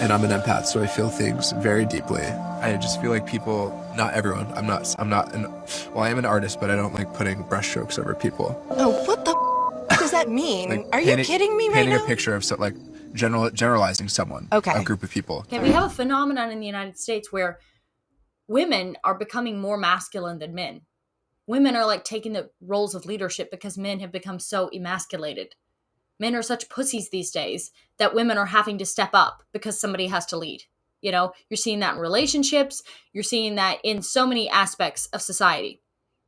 And I'm an empath, so I feel things very deeply. I just feel like people, not everyone, well, I am an artist, but I don't like putting brushstrokes over people. Oh, what the does that mean? Like Are you kidding me right painting now? a picture of generalizing someone, Okay. a group of people. Okay, we have a phenomenon in the United States where women are becoming more masculine than men. Women are like taking the roles of leadership because men have become so emasculated. Men are such pussies these days that women are having to step up because somebody has to lead. You know, you're seeing that in relationships. You're seeing that in so many aspects of society.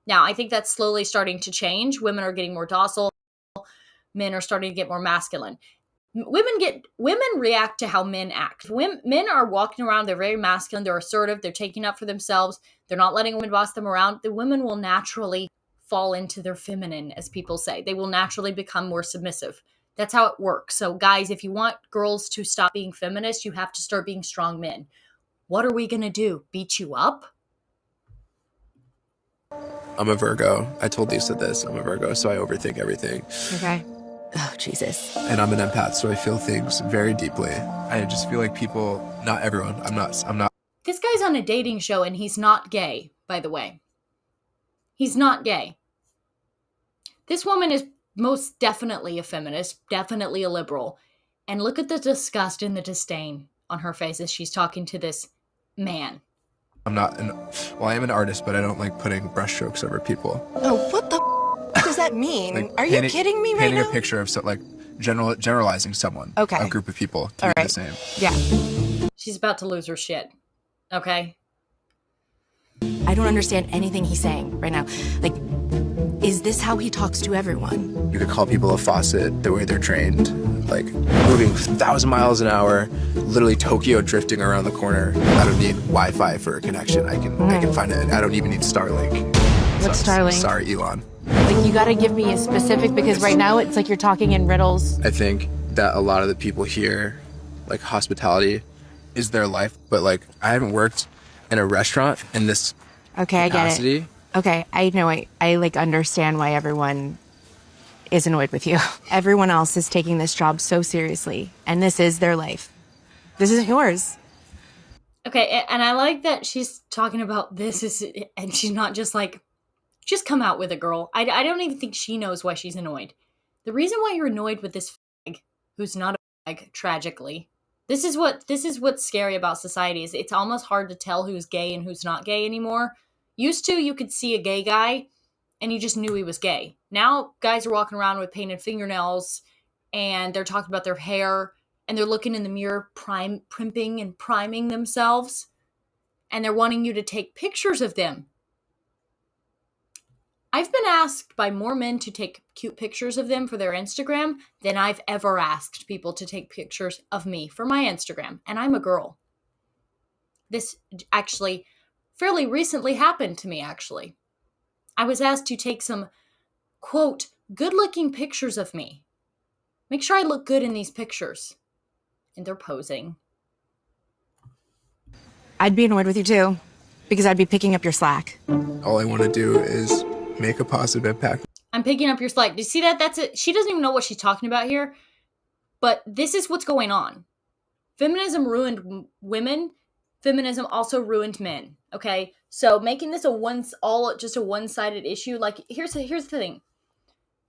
Now, I think that's slowly starting to change. Women are getting more docile. Men are starting to get more masculine. Women react to how men act. Men are walking around, they're very masculine, they're assertive, they're taking up for themselves, they're not letting women boss them around. The women will naturally fall into their feminine, as people say. They will naturally become more submissive. That's how it works. So guys, if you want girls to stop being feminist, you have to start being strong men. What are we going to do? Beat you up? I'm a Virgo. I told Lisa this. I'm a Virgo, so I overthink everything. Okay. Oh, Jesus. And I'm an empath, so I feel things very deeply. I just feel like people, not everyone, I'm not. This guy's on a dating show and he's not gay, by the way. He's not gay. This woman is most definitely a feminist, definitely a liberal. And look at the disgust and the disdain on her face as she's talking to this man. Well, I am an artist, but I don't like putting brushstrokes over people. Oh, what the does that mean? Like Are you kidding me right painting now? a picture of generalizing someone, Okay. a group of people to All be right. the same. Yeah. She's about to lose her shit. Okay? I don't understand anything he's saying right now. Like, is this how he talks to everyone? You could call people a faucet the way they're trained, like moving 1,000 miles an hour, literally Tokyo drifting around the corner. I don't need Wi-Fi for a connection. I can find it. I don't even need Starlink. What's Starlink? Sorry, Elon. Like, you gotta give me a specific, because right now it's like you're talking in riddles. I think that a lot of the people here, like hospitality, is their life. But like, I haven't worked in a restaurant in this Okay, capacity. I get it. Okay, I know. I like understand why everyone is annoyed with you. Everyone else is taking this job so seriously, and this is their life. This isn't yours. Okay, and I like that she's talking about and she's not just like, just come out with it, girl. I don't even think she knows why she's annoyed. The reason why you're annoyed with this fag, who's not a fag, tragically, this is what's scary about society, is it's almost hard to tell who's gay and who's not gay anymore. Used to, you could see a gay guy and you just knew he was gay. Now, guys are walking around with painted fingernails and they're talking about their hair and they're looking in the mirror, primping and priming themselves, and they're wanting you to take pictures of them. I've been asked by more men to take cute pictures of them for their Instagram than I've ever asked people to take pictures of me for my Instagram. And I'm a girl. This actually fairly recently happened to me, actually. I was asked to take some, quote, good-looking pictures of me. Make sure I look good in these pictures. And they're posing. I'd be annoyed with you too, because I'd be picking up your slack. All I want to do is make a positive impact. I'm picking up your slack. Do you see that? That's it. She doesn't even know what she's talking about here. But this is what's going on. Feminism ruined women. Feminism also ruined men. Okay? So making this just a one-sided issue, like, here's the thing.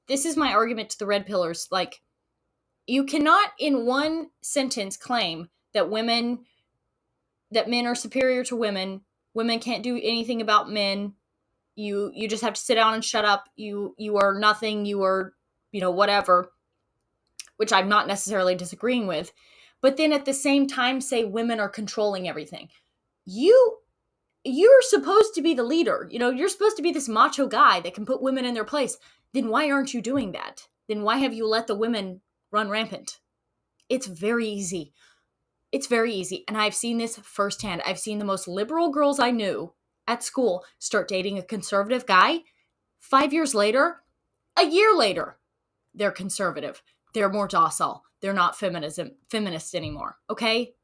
This is my argument to the red pillars. Like, you cannot in one sentence claim that men are superior to women. Women can't do anything about men. You just have to sit down and shut up. You are nothing. You are, whatever, which I'm not necessarily disagreeing with. But then at the same time say women are controlling everything. You're supposed to be the leader. You're supposed to be this macho guy that can put women in their place. Then why aren't you doing that? Then why have you let the women run rampant? It's very easy. It's very easy. And I've seen this firsthand. I've seen the most liberal girls I knew at school start dating a conservative guy. 5 years later, a year later, they're conservative. They're more docile. They're not feminist anymore. Okay?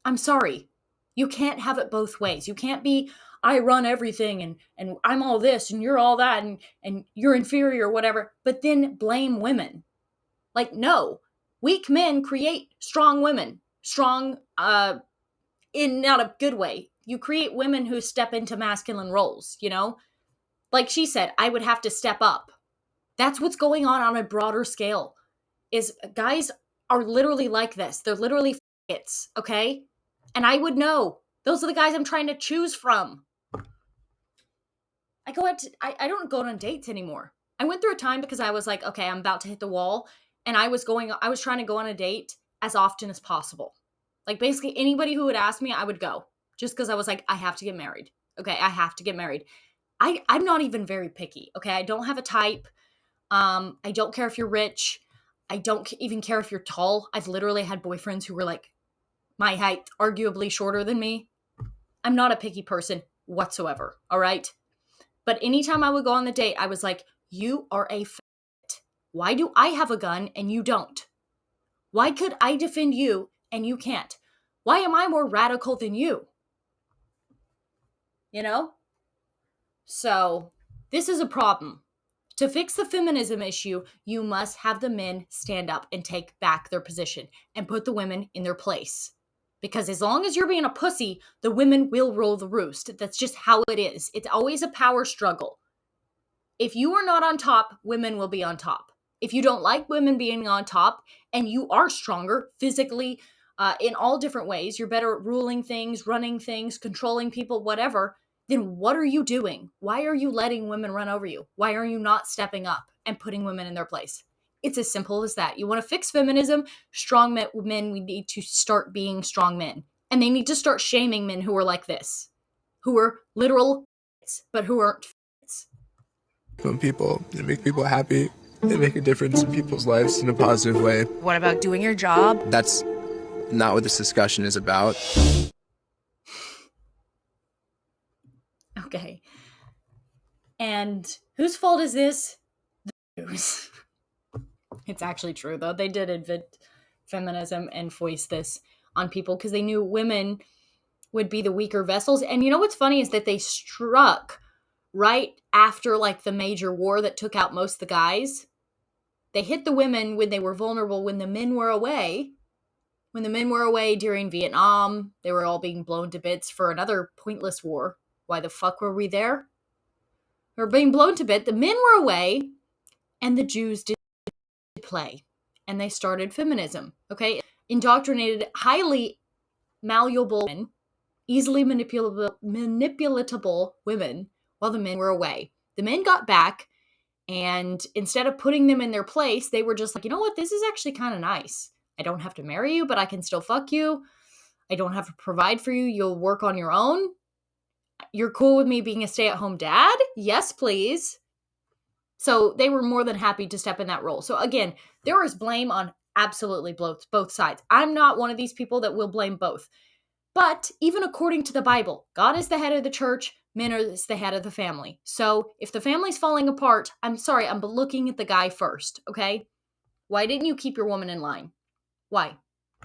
I'm sorry. You can't have it both ways. You can't be, I run everything and I'm all this and you're all that and you're inferior or whatever, but then blame women. Like, no. Weak men create strong women. strong, in not a good way. You create women who step into masculine roles, you know? Like she said, I would have to step up. That's what's going on a broader scale. Is guys are literally like this. They're literally f***its, okay? And I would know. Those are the guys I'm trying to choose from. I don't go on dates anymore. I went through a time because I was like, okay, I'm about to hit the wall. And I was trying to go on a date as often as possible. Like basically anybody who would ask me, I would go. Just because I was like, I have to get married. Okay, I have to get married. I'm not even very picky. Okay, I don't have a type. I don't care if you're rich. I don't even care if you're tall. I've literally had boyfriends who were like my height, arguably shorter than me. I'm not a picky person whatsoever. All right. But anytime I would go on the date, I was like, you are a f***. Why do I have a gun and you don't? Why could I defend you and you can't? Why am I more radical than you? You know? So this is a problem. To fix the feminism issue, you must have the men stand up and take back their position and put the women in their place. Because as long as you're being a pussy, the women will rule the roost. That's just how it is. It's always a power struggle. If you are not on top, women will be on top. If you don't like women being on top and you are stronger physically, in all different ways, you're better at ruling things, running things, controlling people, whatever, then what are you doing? Why are you letting women run over you? Why are you not stepping up and putting women in their place? It's as simple as that. You want to fix feminism? Strong men, we need to start being strong men. And they need to start shaming men who are like this, who are literal but who aren't. When people, they make people happy, they make a difference in people's lives in a positive way. What about doing your job? That's not what this discussion is about. Okay. And whose fault is this? The Jews. It's actually true, though. They did invent feminism and foist this on people because they knew women would be the weaker vessels. And you know what's funny is that they struck right after like the major war that took out most of the guys. They hit the women when they were vulnerable, when the men were away. When the men were away during Vietnam, they were all being blown to bits for another pointless war. Why the fuck were we there? We were being blown to bits. The men were away, and the Jews did play. And they started feminism, okay? Indoctrinated, highly malleable women, easily manipulatable women while the men were away. The men got back, and instead of putting them in their place, they were just like, you know what? This is actually kind of nice. I don't have to marry you, but I can still fuck you. I don't have to provide for you. You'll work on your own. You're cool with me being a stay-at-home dad? Yes, please. So they were more than happy to step in that role. So again, there is blame on absolutely both sides. I'm not one of these people that will blame both. But even according to the Bible, God is the head of the church, men are the head of the family. So if the family's falling apart, I'm sorry, I'm looking at the guy first, okay? Why didn't you keep your woman in line? Why?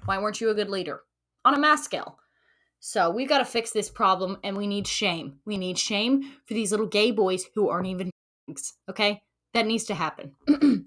Why weren't you a good leader? On a mass scale. So we've got to fix this problem, and we need shame. We need shame for these little gay boys who aren't even okay? That needs to happen.